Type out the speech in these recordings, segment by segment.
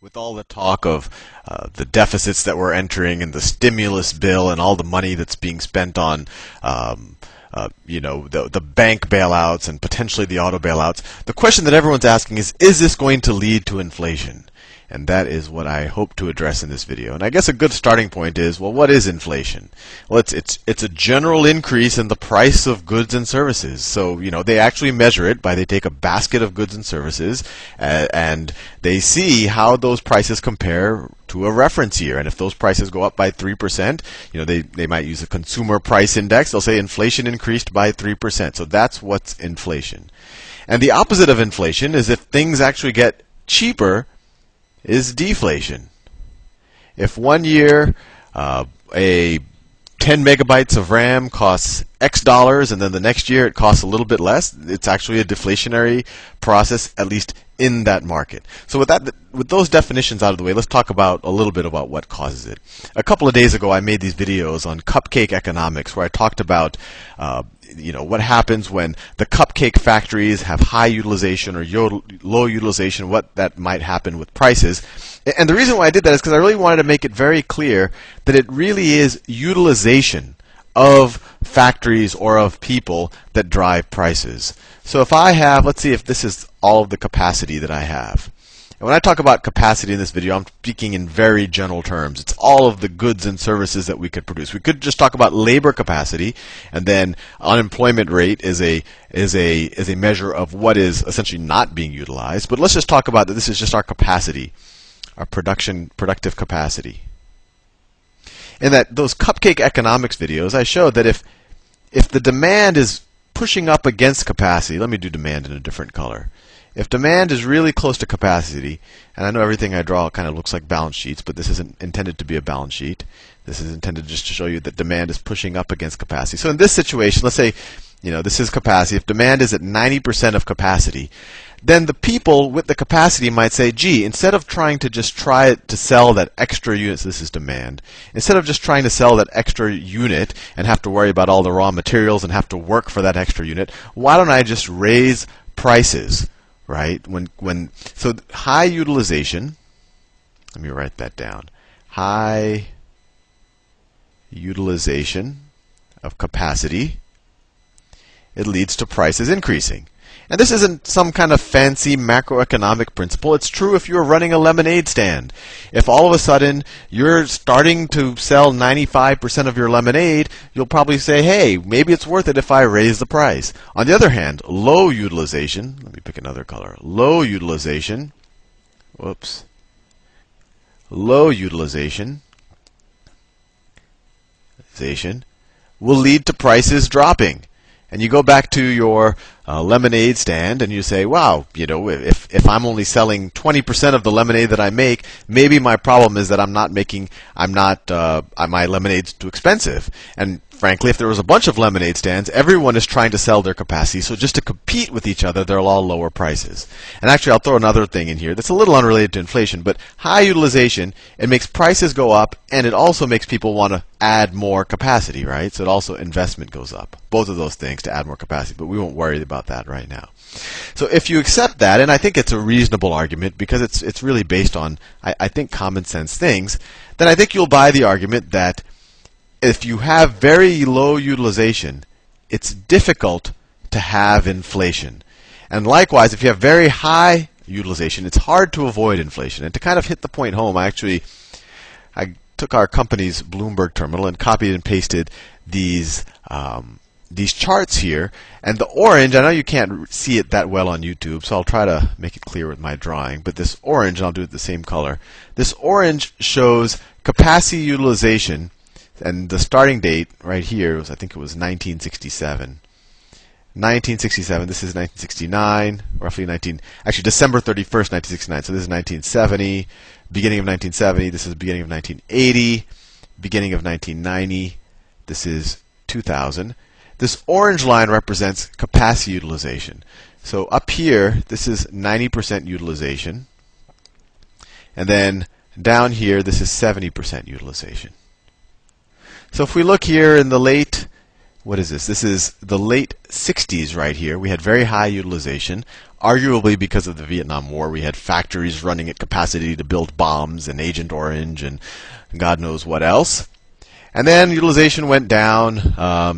With all the talk of the deficits that we're entering and the stimulus bill and all the money that's being spent on, the bank bailouts and potentially the auto bailouts, the question that everyone's asking is this going to lead to inflation? And that is what I hope to address in this video. And I guess a good starting point is, well, what is inflation? Well, it's a general increase in the price of goods and services. So, they actually measure it by they take a basket of goods and services and they see how those prices compare to a reference year. And if those prices go up by 3%, they might use a consumer price index. They'll say inflation increased by 3%. So that's what's inflation. And the opposite of inflation is if things actually get cheaper, is deflation. If one year a 10 megabytes of RAM costs X dollars and then the next year it costs a little bit less, it's actually a deflationary process, at least in that market. So with those definitions out of the way, let's talk about a little bit about what causes it. A couple of days ago I made these videos on cupcake economics where I talked about what happens when the cupcake factories have high utilization or low utilization, what that might happen with prices. And the reason why I did that is because I really wanted to make it very clear that it really is utilization of factories or of people that drive prices. So if I have, let's see if this is all of the capacity that I have. And when I talk about capacity in this video, I'm speaking in very general terms. It's all of the goods and services that we could produce. We could just talk about labor capacity, and then unemployment rate is a measure of what is essentially not being utilized. But let's just talk about that. This is just our capacity, our productive capacity. In those cupcake economics videos, I showed that if the demand is pushing up against capacity, let me do demand in a different color. If demand is really close to capacity, and I know everything I draw kind of looks like balance sheets, but this isn't intended to be a balance sheet. This is intended just to show you that demand is pushing up against capacity. So in this situation, let's say, this is capacity. If demand is at 90% of capacity, then the people with the capacity might say, gee, instead of trying to just try to sell that extra unit, so this is demand, instead of just trying to sell that extra unit and have to worry about all the raw materials and have to work for that extra unit, why don't I just raise prices? Right? So high utilization, let me write that down. High utilization of capacity, it leads to prices increasing. And this isn't some kind of fancy macroeconomic principle. It's true if you're running a lemonade stand. If all of a sudden you're starting to sell 95% of your lemonade, you'll probably say, hey, maybe it's worth it if I raise the price. On the other hand, low utilization, let me pick another color. Low utilization will lead to prices dropping. And you go back to your lemonade stand and you say, wow, if I'm only selling 20% of the lemonade that I make, maybe my problem is that my lemonade's too expensive. And frankly, if there was a bunch of lemonade stands, everyone is trying to sell their capacity. So just to compete with each other, they'll all lower prices. And actually, I'll throw another thing in here that's a little unrelated to inflation, but high utilization, it makes prices go up, and it also makes people want to add more capacity, right? So it also investment goes up. Both of those things to add more capacity, but we won't worry about that right now. So if you accept that, and I think it's a reasonable argument because it's really based on, I think, common sense things, then I think you'll buy the argument that if you have very low utilization, it's difficult to have inflation. And likewise, if you have very high utilization, it's hard to avoid inflation. And to kind of hit the point home, I took our company's Bloomberg terminal and copied and pasted these charts here. And the orange, I know you can't see it that well on YouTube, so I'll try to make it clear with my drawing. But this orange, and I'll do it the same color, this orange shows capacity utilization. And the starting date right here was, I think it was 1967. 1967, this is 1969, actually December 31st, 1969. So this is 1970, beginning of 1970. This is beginning of 1980, beginning of 1990. This is 2000. This orange line represents capacity utilization. So up here, this is 90% utilization. And then down here, this is 70% utilization. So if we look here in the late, what is this? This is the late 60s right here. We had very high utilization. arguably because of the Vietnam War. We had factories running at capacity to build bombs and Agent Orange and God knows what else. And then utilization went down.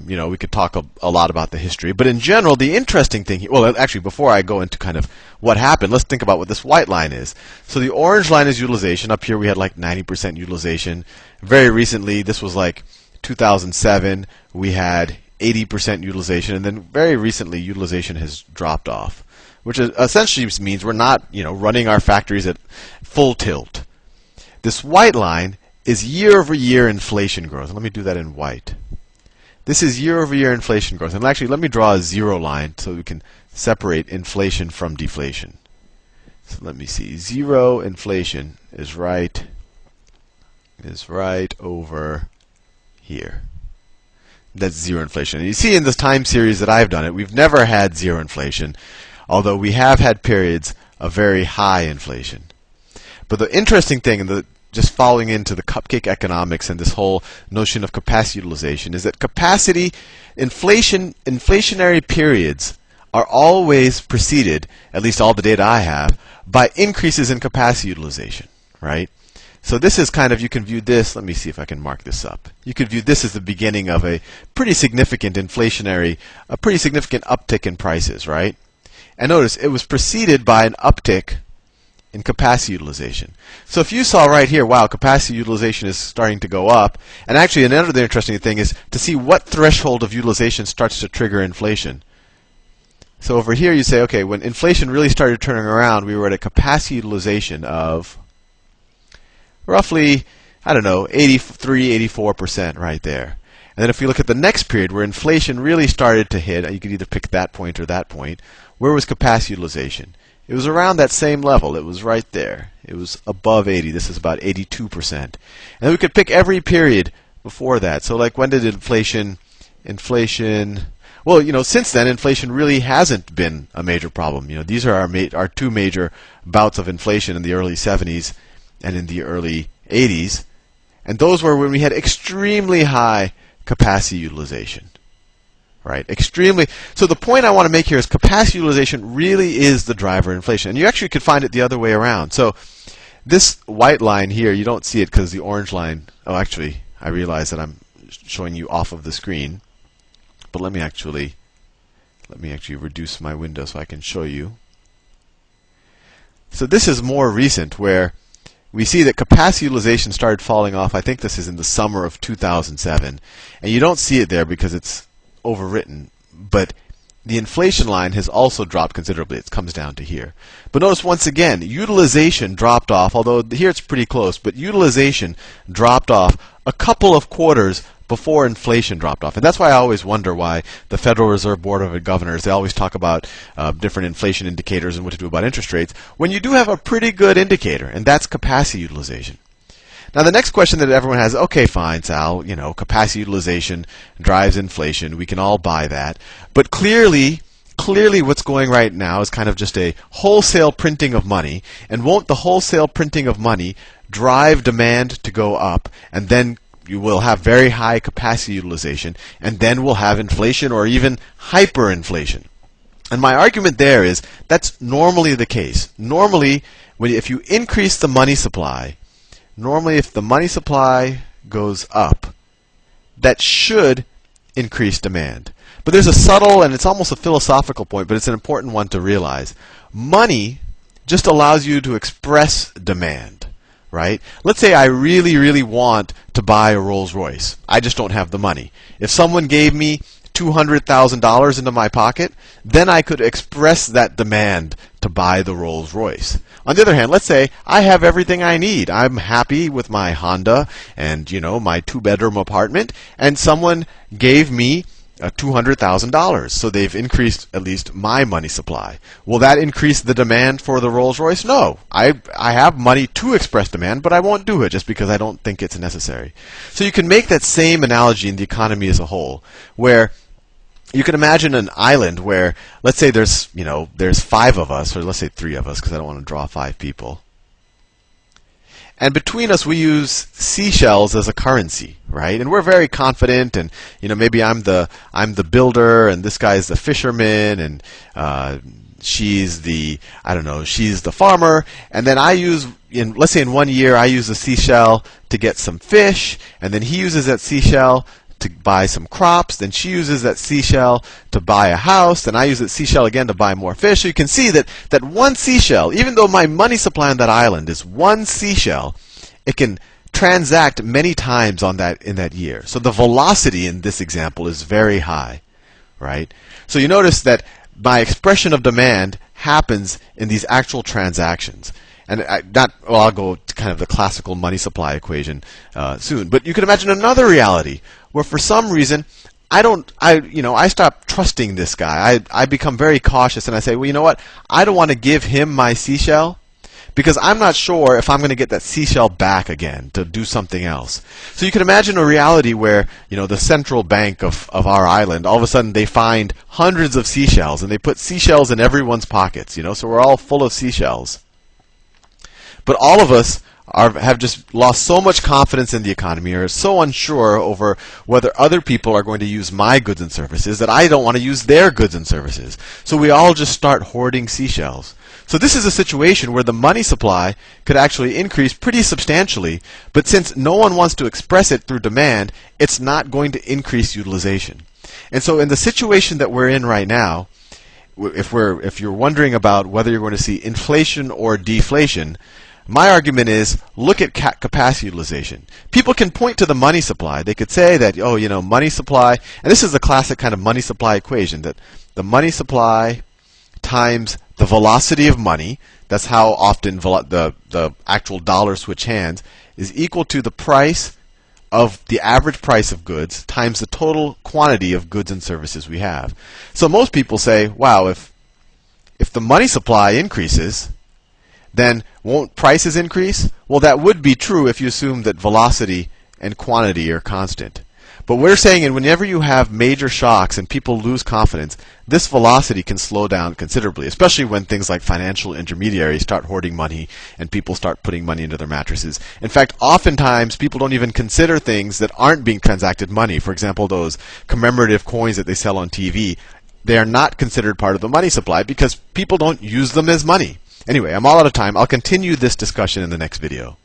We could talk a lot about the history. But in general, the interesting thing, well, actually, before I go into kind of what happened, let's think about what this white line is. So the orange line is utilization. Up here we had like 90% utilization. Very recently, this was like 2007, we had 80% utilization. And then very recently, utilization has dropped off, which essentially means we're not running our factories at full tilt. This white line is year-over-year inflation growth. Let me do that in white. This is year-over-year inflation growth. And actually, let me draw a zero line so we can separate inflation from deflation. So let me see. Zero inflation is right over here. That's zero inflation. And you see in this time series that I've done it, we've never had zero inflation, although we have had periods of very high inflation. But the interesting thing, and just following into the cupcake economics and this whole notion of capacity utilization, is that inflationary periods are always preceded, at least all the data I have, by increases in capacity utilization, right? So this is kind of, you can view this, let me see if I can mark this up. You could view this as the beginning of a pretty significant uptick in prices, right? And notice, it was preceded by an uptick in capacity utilization. So if you saw right here, wow, capacity utilization is starting to go up. And actually, another interesting thing is to see what threshold of utilization starts to trigger inflation. So over here, you say, okay, when inflation really started turning around, we were at a capacity utilization of roughly, 83, 84% right there. And then if we look at the next period where inflation really started to hit, you could either pick that point or that point, where was capacity utilization? It was around that same level. It was right there. It was above 80. This is about 82%. And then we could pick every period before that. So like when did inflation, well, since then, inflation really hasn't been a major problem. These are our two major bouts of inflation in the early 70s and in the early 80s. And those were when we had extremely high capacity utilization. Right, extremely. So the point I want to make here is capacity utilization really is the driver of inflation. And you actually could find it the other way around. So this white line here, you don't see it because the orange line, oh, actually, I realize that I'm showing you off of the screen. But let me actually reduce my window so I can show you. So this is more recent, where we see that capacity utilization started falling off. I think this is in the summer of 2007. And you don't see it there because it's overwritten, but the inflation line has also dropped considerably. It comes down to here. But notice once again, utilization dropped off, although here it's pretty close, but utilization dropped off a couple of quarters before inflation dropped off. And that's why I always wonder why the Federal Reserve Board of Governors, they always talk about different inflation indicators and what to do about interest rates, when you do have a pretty good indicator, and that's capacity utilization. Now the next question that everyone has, okay, fine, Sal, capacity utilization drives inflation. We can all buy that. But clearly what's going right now is kind of just a wholesale printing of money. And won't the wholesale printing of money drive demand to go up? And then you will have very high capacity utilization. And then we'll have inflation or even hyperinflation. And my argument there is that's normally the case. Normally, if you increase the money supply, normally, if the money supply goes up, that should increase demand. But there's a subtle, and it's almost a philosophical point, but it's an important one to realize. Money just allows you to express demand, right? Let's say I really, really want to buy a Rolls Royce. I just don't have the money. If someone gave me $200,000 into my pocket, then I could express that demand to buy the Rolls Royce. On the other hand, let's say I have everything I need. I'm happy with my Honda and, my two-bedroom apartment, and someone gave me $200,000. So they've increased at least my money supply. Will that increase the demand for the Rolls Royce? No. I have money to express demand, but I won't do it just because I don't think it's necessary. So you can make that same analogy in the economy as a whole, where you can imagine an island where, let's say there's 5 of us, or let's say 3 of us, because I don't want to draw 5 people. And between us, we use seashells as a currency, right? And we're very confident, and maybe I'm the builder, and this guy's the fisherman, and she's the, I don't know, she's the farmer, and then I use, let's say in 1 year I use a seashell to get some fish, and then he uses that seashell to buy some crops, then she uses that seashell to buy a house, then I use that seashell again to buy more fish. So you can see that one seashell, even though my money supply on that island is one seashell, it can transact many times on that in that year. So the velocity in this example is very high, right? So you notice that my expression of demand happens in these actual transactions. And I'll go to kind of the classical money supply equation soon. But you can imagine another reality where, for some reason, I stop trusting this guy. I become very cautious, and I say, well, you know what? I don't want to give him my seashell because I'm not sure if I'm going to get that seashell back again to do something else. So you can imagine a reality where, the central bank of our island, all of a sudden they find hundreds of seashells, and they put seashells in everyone's pockets. So we're all full of seashells. But all of us have just lost so much confidence in the economy, or are so unsure over whether other people are going to use my goods and services that I don't want to use their goods and services. So we all just start hoarding seashells. So this is a situation where the money supply could actually increase pretty substantially, but since no one wants to express it through demand, it's not going to increase utilization. And so in the situation that we're in right now, if you're wondering about whether you're going to see inflation or deflation, my argument is, look at capacity utilization. People can point to the money supply. They could say that, money supply, and this is the classic kind of money supply equation, that the money supply times the velocity of money, that's how often the actual dollar switch hands, is equal to the price of the average price of goods times the total quantity of goods and services we have. So most people say, wow, if the money supply increases, then won't prices increase? Well, that would be true if you assume that velocity and quantity are constant. But we're saying that whenever you have major shocks and people lose confidence, this velocity can slow down considerably, especially when things like financial intermediaries start hoarding money and people start putting money into their mattresses. In fact, oftentimes people don't even consider things that aren't being transacted money. For example, those commemorative coins that they sell on TV, they are not considered part of the money supply because people don't use them as money. Anyway, I'm all out of time. I'll continue this discussion in the next video.